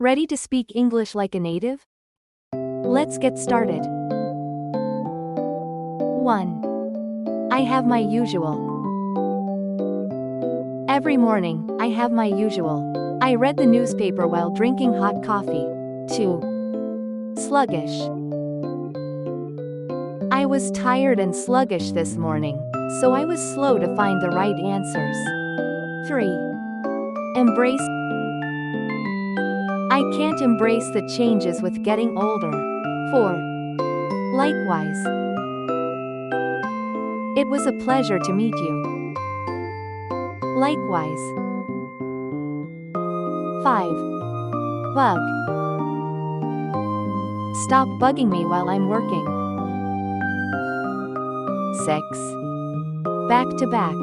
Ready to speak English like a native? Let's get started. 1. I have my usual. Every morning, I have my usual. I read the newspaper while drinking hot coffee. 2. Sluggish. I was tired and sluggish this morning, so I was slow to find the right answers. 3. Embrace. I can't embrace the changes with getting older. 4. Likewise. It was a pleasure to meet you. Likewise. 5. Bug. Stop bugging me while I'm working. 6. Back to back.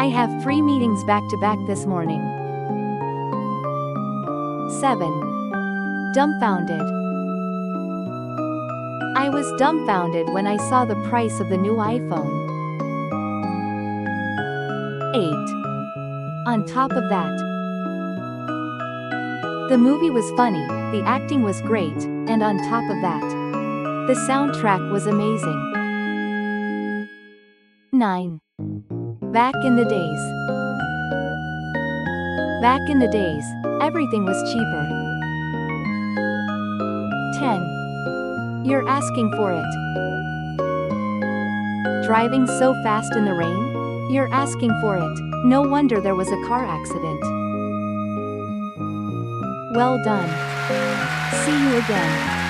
I have 3 meetings back to back this morning. 7. Dumbfounded. I was dumbfounded when I saw the price of the new iPhone. 8. On top of that. The movie was funny, the acting was great, and on top of that, the soundtrack was amazing. 9. Back in the days. Back in the days, everything was cheaper. 10. You're asking for it. Driving so fast in the rain? You're asking for it. No wonder there was a car accident. Well done. See you again.